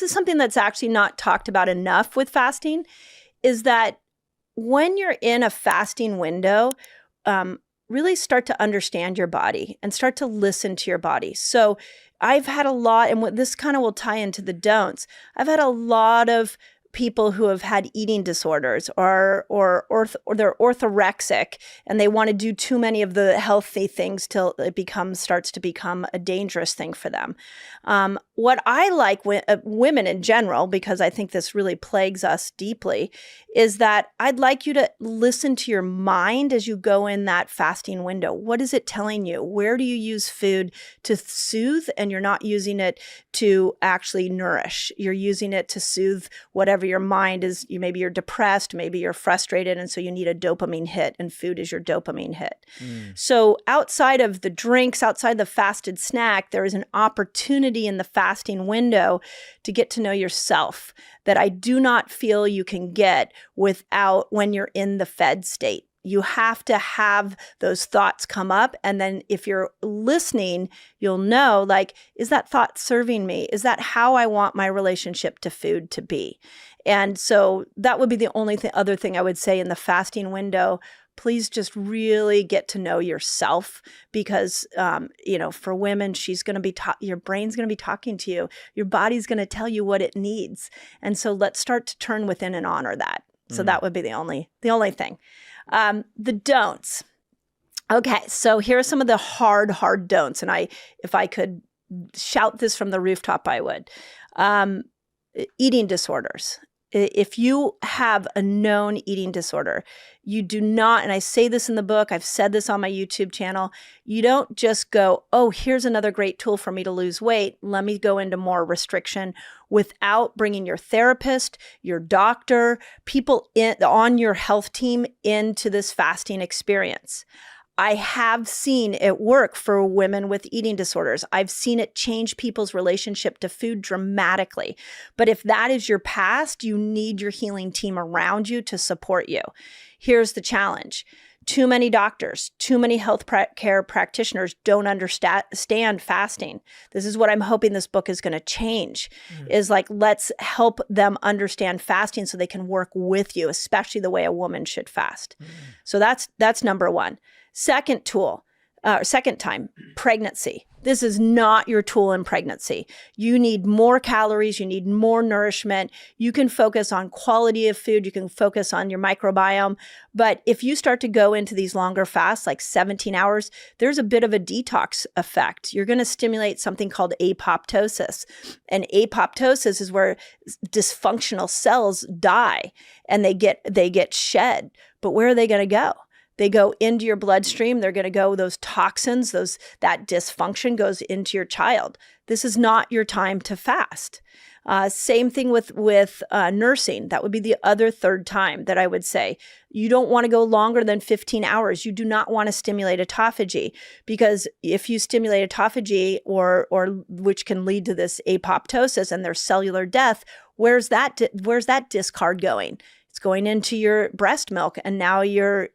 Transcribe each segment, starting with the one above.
is something that's actually not talked about enough with fasting, is that when you're in a fasting window, really start to understand your body and start to listen to your body. So I've had a lot, and what this kind of will tie into the don'ts. I've had a lot of people who have had eating disorders or they're orthorexic and they want to do too many of the healthy things till it starts to become a dangerous thing for them. What I like women in general, because I think this really plagues us deeply, is that I'd like you to listen to your mind as you go in that fasting window. What is it telling you? Where do you use food to soothe, and you're not using it to actually nourish? You're using it to soothe whatever your mind is. Maybe you're depressed, maybe you're frustrated, and so you need a dopamine hit, and food is your dopamine hit. So outside of the drinks, outside the fasted snack, there is an opportunity in the fasting window to get to know yourself that I do not feel you can get without when you're in the fed state. You have to have those thoughts come up. And then if you're listening, you'll know, like, is that thought serving me? Is that how I want my relationship to food to be? And so that would be the only other thing I would say in the fasting window. Please just really get to know yourself, because, for women, she's going to be your brain's going to be talking to you. Your body's going to tell you what it needs. And so let's start to turn within and honor that. So that would be the only thing. The don'ts. Okay, so here are some of the hard don'ts. And if I could shout this from the rooftop, I would. Eating disorders. If you have a known eating disorder, you do not, and I say this in the book, I've said this on my YouTube channel, you don't just go, oh, here's another great tool for me to lose weight. Let me go into more restriction, without bringing your therapist, your doctor, people on your health team into this fasting experience. I have seen it work for women with eating disorders. I've seen it change people's relationship to food dramatically. But if that is your past, you need your healing team around you to support you. Here's the challenge. Too many doctors, too many health care practitioners don't understand fasting. This is what I'm hoping this book is going to change, is like, let's help them understand fasting so they can work with you, especially the way a woman should fast. So that's number one. Second time, pregnancy. This is not your tool in pregnancy. You need more calories. You need more nourishment. You can focus on quality of food. You can focus on your microbiome. But if you start to go into these longer fasts, like 17 hours, there's a bit of a detox effect. You're going to stimulate something called apoptosis. And apoptosis is where dysfunctional cells die and they get shed. But where are they going to go? They go into your bloodstream. They're going to go, those toxins, that dysfunction goes into your child. This is not your time to fast. Same thing with nursing. That would be the other third time that I would say. You don't want to go longer than 15 hours. You do not want to stimulate autophagy, because if you stimulate autophagy or which can lead to this apoptosis and their cellular death, where's that discard going? It's going into your breast milk, and now you're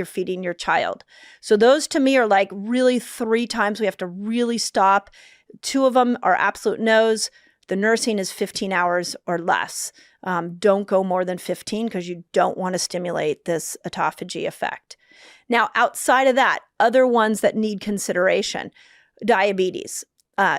feeding your child. So those to me are like really 3 times we have to really stop. 2 of them are absolute no's. The nursing is 15 hours or less. Don't go more than 15 because you don't want to stimulate this autophagy effect. Now, outside of that, other ones that need consideration, diabetes.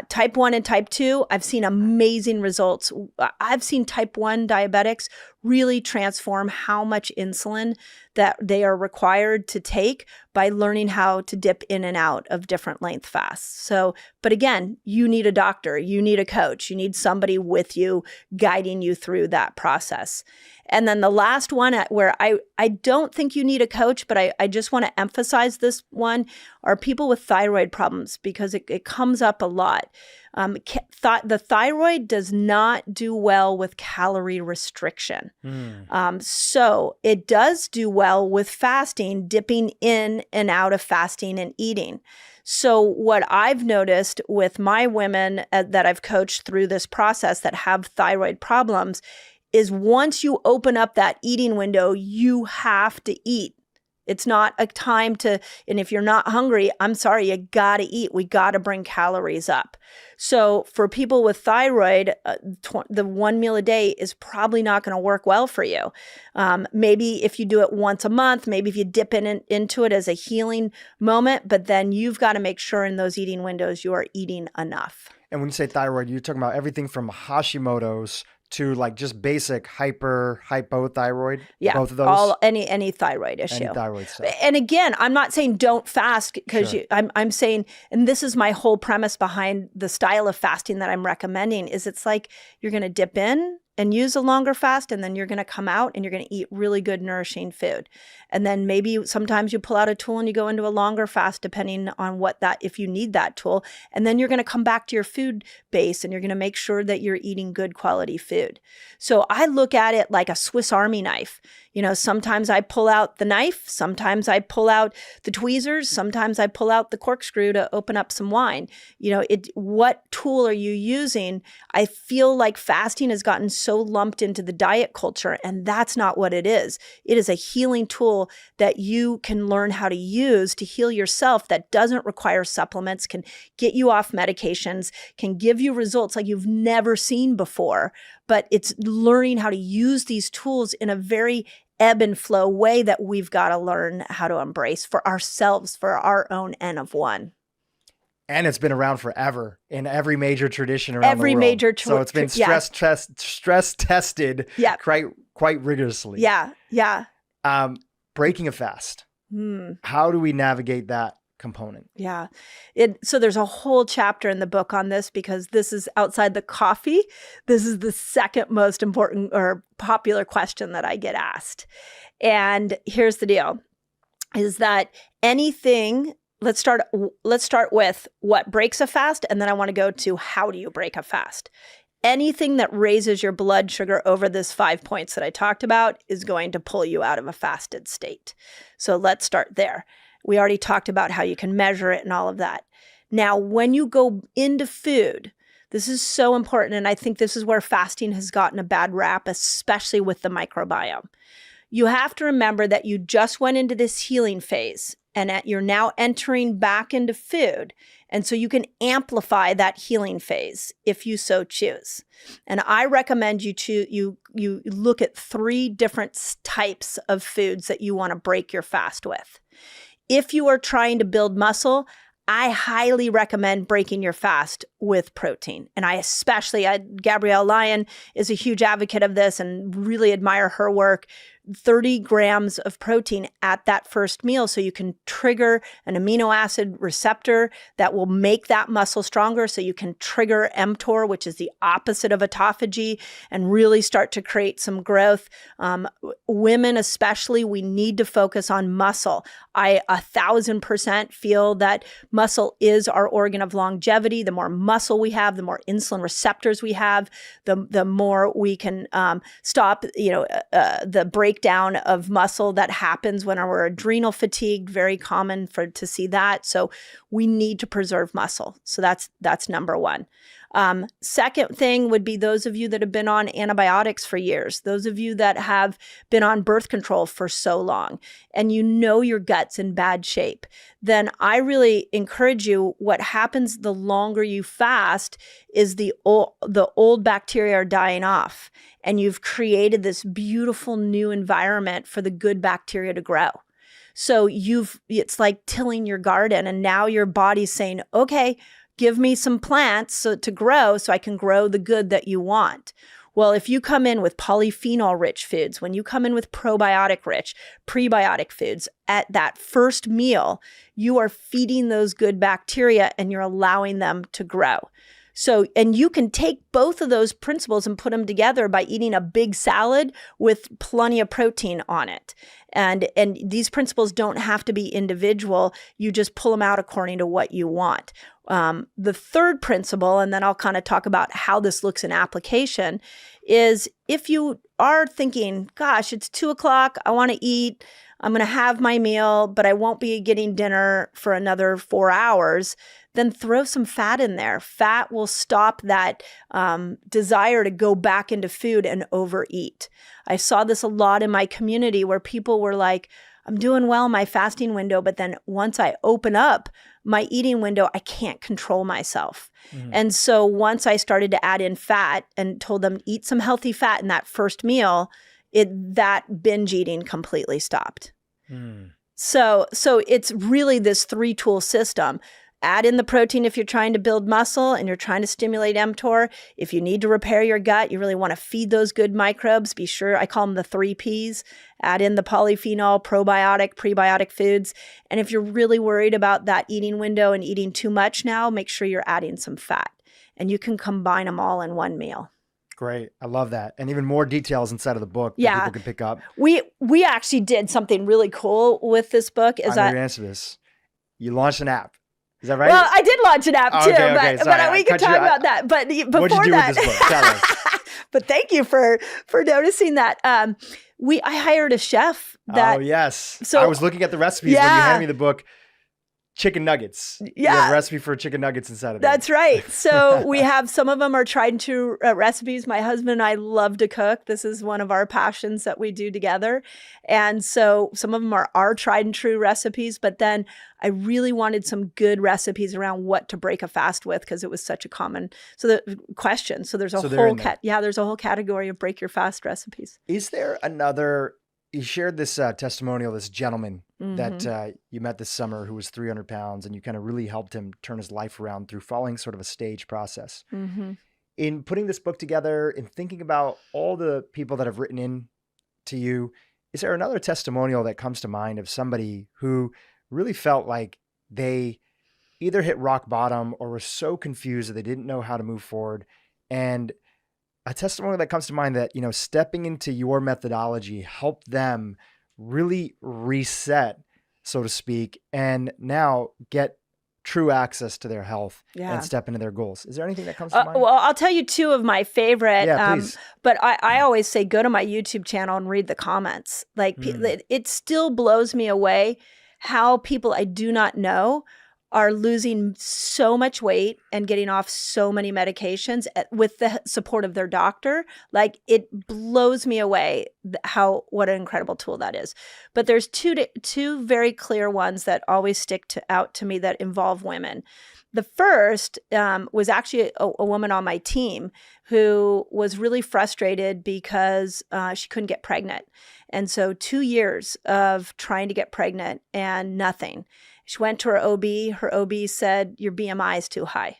Type 1 and type 2, I've seen amazing results. I've seen type 1 diabetics really transform how much insulin that they are required to take by learning how to dip in and out of different length fasts. So, but again, you need a doctor, you need a coach, you need somebody with you guiding you through that process. And then the last one where I don't think you need a coach, but I just want to emphasize this one, are people with thyroid problems, because it comes up a lot. The thyroid does not do well with calorie restriction. So it does do well with fasting, dipping in and out of fasting and eating. So what I've noticed with my women that I've coached through this process that have thyroid problems is once you open up that eating window, you have to eat. It's not a time to, and if you're not hungry, I'm sorry, you got to eat. We got to bring calories up. So for people with thyroid, the one meal a day is probably not going to work well for you. Maybe if you do it once a month, maybe if you dip into it as a healing moment, but then you've got to make sure in those eating windows you are eating enough. And when you say thyroid, you're talking about everything from Hashimoto's to like just basic hypothyroid. Yeah, both of those. Any thyroid issue. Any thyroid stuff. And again, I'm not saying don't fast because Sure. I'm saying, and this is my whole premise behind the style of fasting that I'm recommending, is it's like you're going to dip in and use a longer fast, and then you're going to come out and you're going to eat really good, nourishing food. And then maybe sometimes you pull out a tool and you go into a longer fast, depending on if you need that tool. And then you're going to come back to your food base and you're going to make sure that you're eating good quality food. So I look at it like a Swiss Army knife. Sometimes I pull out the knife, sometimes I pull out the tweezers, sometimes I pull out the corkscrew to open up some wine. What tool are you using? I feel like fasting has gotten so lumped into the diet culture, and that's not what it is. It is a healing tool that you can learn how to use to heal yourself, that doesn't require supplements, can get you off medications, can give you results like you've never seen before. But it's learning how to use these tools in a very ebb and flow way that we've got to learn how to embrace for ourselves, for our own N of one. And it's been around forever in every major tradition around the world. So it's been stress tested quite rigorously. Yeah. Breaking a fast. How do we navigate that component? Yeah. So there's a whole chapter in the book on this, because this is outside the coffee. This is the second most important or popular question that I get asked. And here's the deal, is that anything, let's start with what breaks a fast, and then I want to go to how do you break a fast. Anything that raises your blood sugar over this 5 points that I talked about is going to pull you out of a fasted state. So let's start there. We already talked about how you can measure it and all of that. Now, when you go into food, this is so important. And I think this is where fasting has gotten a bad rap, especially with the microbiome. You have to remember that you just went into this healing phase, and you're now entering back into food. And so you can amplify that healing phase if you so choose. And I recommend you look at 3 different types of foods that you want to break your fast with. If you are trying to build muscle, I highly recommend breaking your fast with protein. And Gabrielle Lyon is a huge advocate of this and really admire her work. 30 grams of protein at that first meal, so you can trigger an amino acid receptor that will make that muscle stronger, so you can trigger mTOR, which is the opposite of autophagy, and really start to create some growth. Women especially, we need to focus on muscle. I 1,000% feel that muscle is our organ of longevity. The more muscle we have, the more insulin receptors we have, the more we can stop the breakdown of muscle that happens when we're adrenal fatigued. Very common to see that. So we need to preserve muscle. So that's number one. Second thing would be those of you that have been on antibiotics for years, those of you that have been on birth control for so long, and your gut's in bad shape, then I really encourage you, what happens the longer you fast is the old bacteria are dying off, and you've created this beautiful new environment for the good bacteria to grow. So it's like tilling your garden, and now your body's saying, okay, give me some plants to grow so I can grow the good that you want. Well, if you come in with polyphenol-rich foods, when you come in with probiotic-rich, prebiotic foods, at that first meal, you are feeding those good bacteria and you're allowing them to grow. So, and you can take both of those principles and put them together by eating a big salad with plenty of protein on it. And these principles don't have to be individual. You just pull them out according to what you want. The third principle, and then I'll kind of talk about how this looks in application, is if you are thinking, gosh, it's 2:00, I want to eat, I'm going to have my meal, but I won't be getting dinner for another 4 hours, then throw some fat in there. Fat will stop that desire to go back into food and overeat. I saw this a lot in my community where people were like, I'm doing well in my fasting window, but then once I open up my eating window, I can't control myself. And so once I started to add in fat and told them eat some healthy fat in that first meal, that binge eating completely stopped. So it's really this 3-tool system. Add in the protein if you're trying to build muscle and you're trying to stimulate mTOR. If you need to repair your gut, you really want to feed those good microbes. Be sure, I call them the 3 Ps. Add in the polyphenol, probiotic, prebiotic foods. And if you're really worried about that eating window and eating too much now, make sure you're adding some fat. And you can combine them all in one meal. Great. I love that. And even more details inside of the book that people can pick up. We actually did something really cool with this book. I'm going to answer this. You launched an app. Is that right? Well, I did launch an app too, but we can talk about that. But before what'd you do with this book? Tell us. But thank you for noticing that. I hired a chef. Oh yes. So I was looking at the recipes when you handed me the book. Chicken nuggets. Yeah. You have a recipe for chicken nuggets inside of it. That's right. So we have, some of them are tried and true recipes. My husband and I love to cook. This is one of our passions that we do together. And so some of them are tried and true recipes, but then I really wanted some good recipes around what to break a fast with, because it was such a common question. So there's there's a whole category of break your fast recipes. Is there another? You shared this testimonial, this gentleman that you met this summer who was 300 pounds, and you kind of really helped him turn his life around through following sort of a stage process. In putting this book together and thinking about all the people that have written in to you, is there another testimonial that comes to mind of somebody who really felt like they either hit rock bottom or were so confused that they didn't know how to move forward? And a testimony that comes to mind that, stepping into your methodology helped them really reset, so to speak, and now get true access to their health and step into their goals. Is there anything that comes to mind? Well, I'll tell you 2 of my favorite. Yeah, please. But I always say, go to my YouTube channel and read the comments. Like it still blows me away how people I do not know are losing so much weight and getting off so many medications with the support of their doctor. Like, it blows me away what an incredible tool that is. But there's two very clear ones that always stick out to me that involve women. The first was actually a woman on my team who was really frustrated because she couldn't get pregnant. And so 2 years of trying to get pregnant and nothing. She went to her OB. Her OB said, your BMI is too high.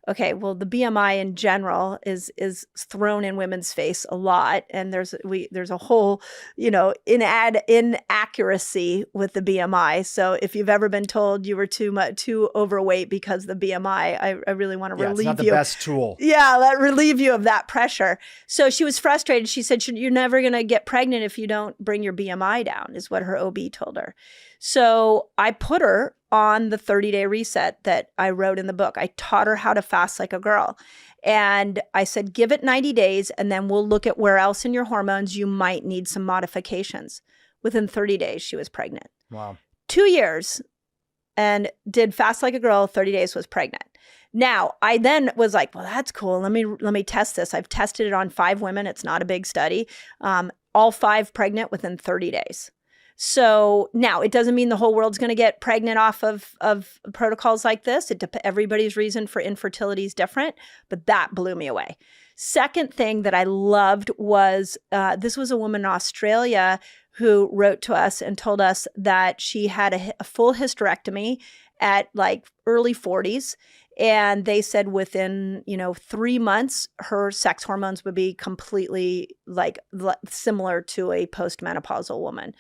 Okay, well, the BMI in general is thrown in women's face a lot, and there's a whole, inaccuracy with the BMI. So if you've ever been told you were too overweight because of the BMI, I really want to relieve you. It's not the best tool. Yeah, relieve you of that pressure. So she was frustrated. She said, you're never going to get pregnant if you don't bring your BMI down, is what her OB told her. So I put her on the 30-day reset that I wrote in the book. I taught her how to fast like a girl. And I said, give it 90 days, and then we'll look at where else in your hormones you might need some modifications. Within 30 days, she was pregnant. Wow. 2 years, and did fast like a girl, 30 days, was pregnant. Now, I then was like, well, that's cool. Let me test this. I've tested it on 5 women. It's not a big study. All 5 pregnant within 30 days. So now, it doesn't mean the whole world's going to get pregnant off of protocols like this. Everybody's reason for infertility is different, but that blew me away. Second thing that I loved was this was a woman in Australia who wrote to us and told us that she had a full hysterectomy at like early 40s. And they said within, 3 months, her sex hormones would be completely similar to a postmenopausal woman.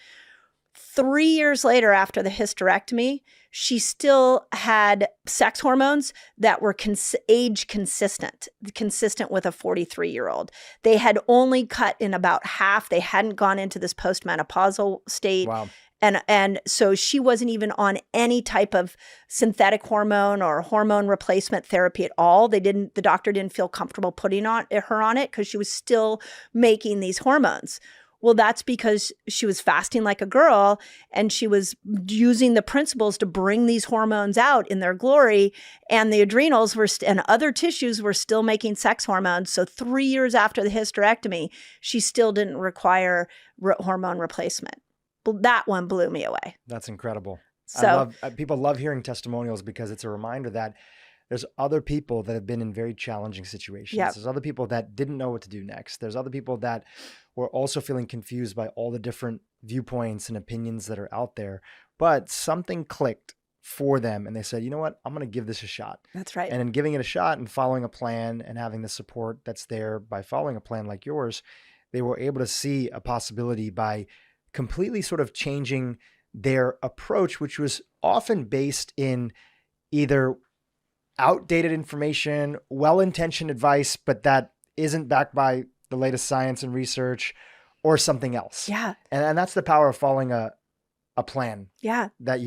3 years later, after the hysterectomy, she still had sex hormones that were age consistent with a 43-year-old. They had only cut in about half. They hadn't gone into this postmenopausal state. Wow. And so she wasn't even on any type of synthetic hormone or hormone replacement therapy at all. The doctor didn't feel comfortable putting her on it because she was still making these hormones. Well, that's because she was fasting like a girl, and she was using the principles to bring these hormones out in their glory, and the adrenals and other tissues were still making sex hormones. So 3 years after the hysterectomy, she still didn't require hormone replacement. that one blew me away. That's incredible. So People love hearing testimonials because it's a reminder that there's other people that have been in very challenging situations. Yep. There's other people that didn't know what to do next. There's other people that were also feeling confused by all the different viewpoints and opinions that are out there, but something clicked for them and they said, you know what, I'm going to give this a shot. That's right. And in giving it a shot and following a plan and having the support that's there by following a plan like yours, they were able to see a possibility by completely sort of changing their approach, which was often based in either outdated information, well-intentioned advice, but that isn't backed by the latest science and research, or something else. Yeah. And that's the power of following a plan. Yeah. That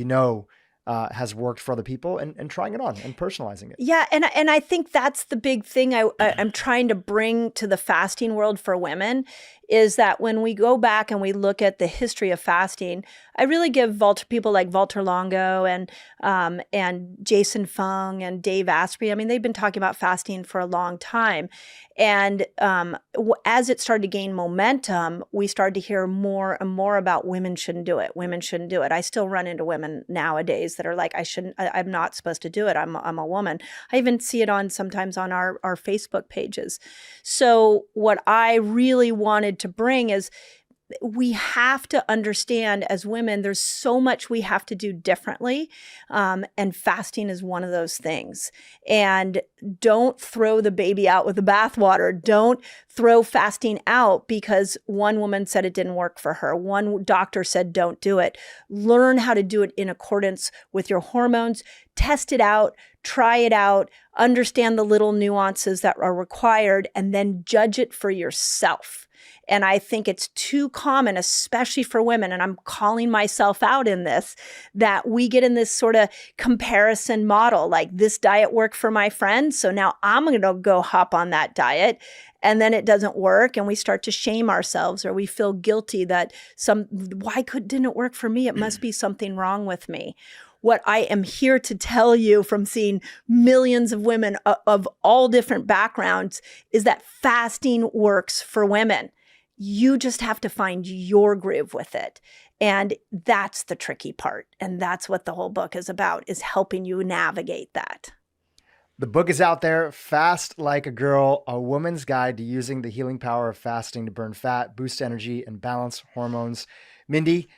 has worked for other people and trying it on and personalizing it. Yeah. And I think that's the big thing I'm trying to bring to the fasting world for women is that when we go back and we look at the history of fasting, I really give people like Walter Longo and Jason Fung and Dave Asprey. I mean, they've been talking about fasting for a long time. And as it started to gain momentum, we started to hear more and more about women shouldn't do it. Women shouldn't do it. I still run into women nowadays that are like, I'm not supposed to do it. I'm a woman. I even see it sometimes on our Facebook pages. So what I really wanted to bring is we have to understand as women, there's so much we have to do differently. And fasting is one of those things. And don't throw the baby out with the bathwater. Don't throw fasting out because one woman said it didn't work for her. One doctor said, don't do it. Learn how to do it in accordance with your hormones. Test it out, try it out, understand the little nuances that are required, and then judge it for yourself. And I think it's too common, especially for women, and I'm calling myself out in this, that we get in this sort of comparison model, like this diet worked for my friend, so now I'm going to go hop on that diet. And then it doesn't work and we start to shame ourselves or we feel guilty that didn't it work for me? It must be something wrong with me. What I am here to tell you from seeing millions of women of all different backgrounds is that fasting works for women. You just have to find your groove with it. And that's the tricky part. And that's what the whole book is about, is helping you navigate that. The book is out there, Fast Like a Girl, A Woman's Guide to Using the Healing Power of Fasting to Burn Fat, Boost Energy, and Balance Hormones. Mindy,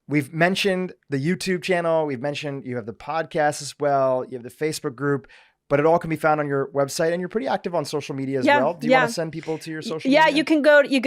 we've mentioned the YouTube channel. We've mentioned you have the podcast as well. You have the Facebook group. But it all can be found on your website, and you're pretty active on social media as well. Do you want to send people to your social media? Yeah, you can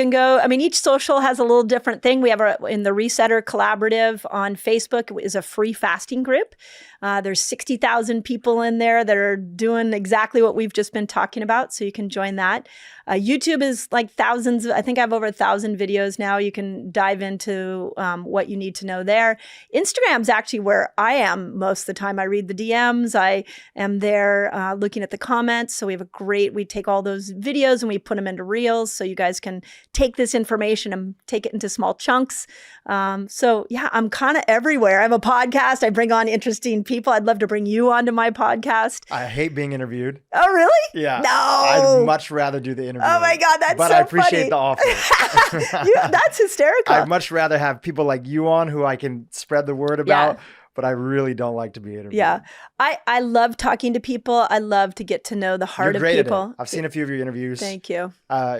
go. I mean, each social has a little different thing. We have in the Resetter Collaborative on Facebook is a free fasting group. There's 60,000 people in there that are doing exactly what we've just been talking about. So you can join that. YouTube is like thousands. I think I have over 1,000 videos now. You can dive into what you need to know there. Instagram's actually where I am most of the time. I read the DMs. I am there looking at the comments. So we take all those videos and we put them into reels. So you guys can take this information and take it into small chunks. So yeah, I'm kind of everywhere. I have a podcast. I bring on interesting people. I'd love to bring you onto my podcast. I hate being interviewed. Oh, really? Yeah. No. I'd much rather do the interview. Oh my God, that's but so I appreciate funny. the offer. That's hysterical. I'd much rather have people like you on who I can spread the word about. But I really don't like to be interviewed. Yeah. I love talking to people. I love to get to know the heart of people. I've seen a few of your interviews. Thank you.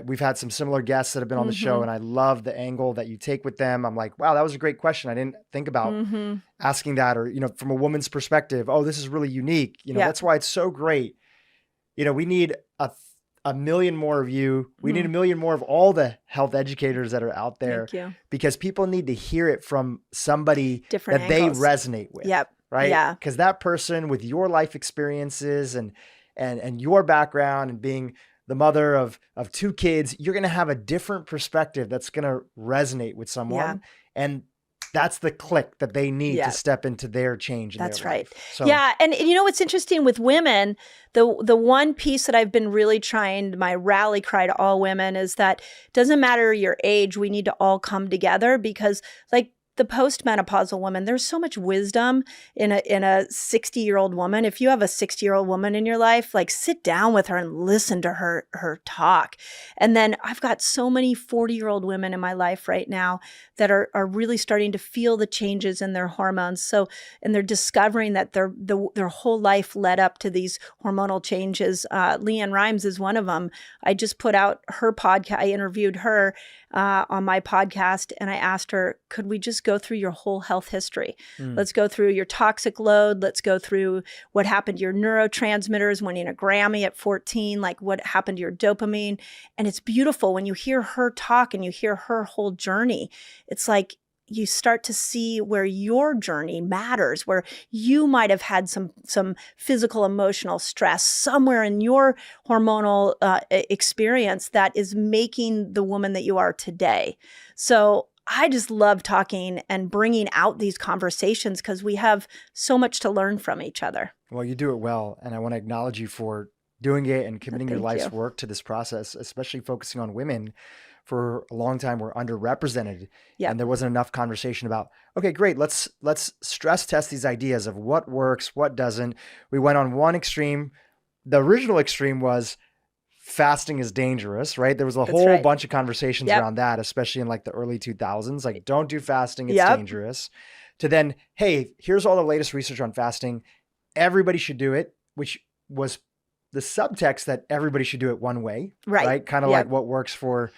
We've had some similar guests that have been on the show, and I love the angle that you take with them. I'm like, wow, that was a great question. I didn't think about asking that, or, from a woman's perspective, oh, this is really unique. That's why it's so great. We need a million more of you. We need a million more of all the health educators that are out there. Thank you. Because people need to hear it from somebody Different that angles. they resonate with. Yep. Right? Yeah. Because that person with your life experiences and your background and being the mother of 2 kids, you're going to have a different perspective that's going to resonate with someone. Yeah. And that's the click that they need to step into their change in That's their right. life. So, yeah. And what's interesting with women, the one piece that I've been really trying, my rally cry to all women is that it doesn't matter your age, we need to all come together because like the postmenopausal woman, there's so much wisdom in a 60-year-old woman. If you have a 60-year-old woman in your life, like sit down with her and listen to her talk. And then I've got so many 40-year-old women in my life right now that are really starting to feel the changes in their hormones. So, and they're discovering that their whole life led up to these hormonal changes. Leanne Rimes is one of them. I just put out her podcast. I interviewed her on my podcast, and I asked her, could we just go through your whole health history? Let's go through your toxic load. Let's go through what happened to your neurotransmitters, winning a Grammy at 14, like what happened to your dopamine. And it's beautiful when you hear her talk and you hear her whole journey. It's like you start to see where your journey matters, where you might have had some physical, emotional stress somewhere in your hormonal experience that is making the woman that you are today. So I just love talking and bringing out these conversations because we have so much to learn from each other. Well, you do it well. And I want to acknowledge you for doing it and committing your life's you. work to this process, especially focusing on women. For a long time, we're underrepresented. Yeah. And there wasn't enough conversation about, okay, great, let's stress test these ideas of what works, what doesn't. We went on one extreme. The original extreme was fasting is dangerous, right? There was a whole bunch of conversations around that, especially in like the early 2000s, like don't do fasting, it's dangerous. To then, hey, here's all the latest research on fasting. Everybody should do it, which was the subtext that everybody should do it one way, right? Kind of like what works for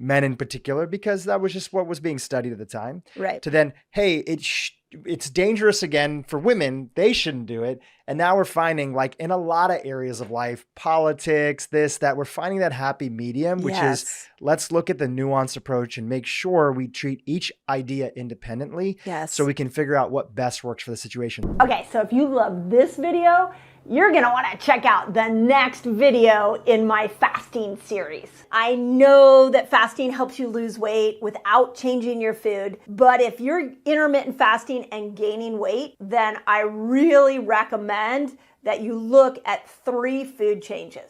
men in particular, because that was just what was being studied at the time. Right. To then, hey, it's dangerous again for women. They shouldn't do it. And now we're finding, like in a lot of areas of life, politics, that we're finding that happy medium, which is let's look at the nuanced approach and make sure we treat each idea independently so we can figure out what best works for the situation. Okay, so if you love this video, you're gonna wanna check out the next video in my fasting series. I know that fasting helps you lose weight without changing your food, but if you're intermittent fasting and gaining weight, then I really recommend that you look at 3 food changes.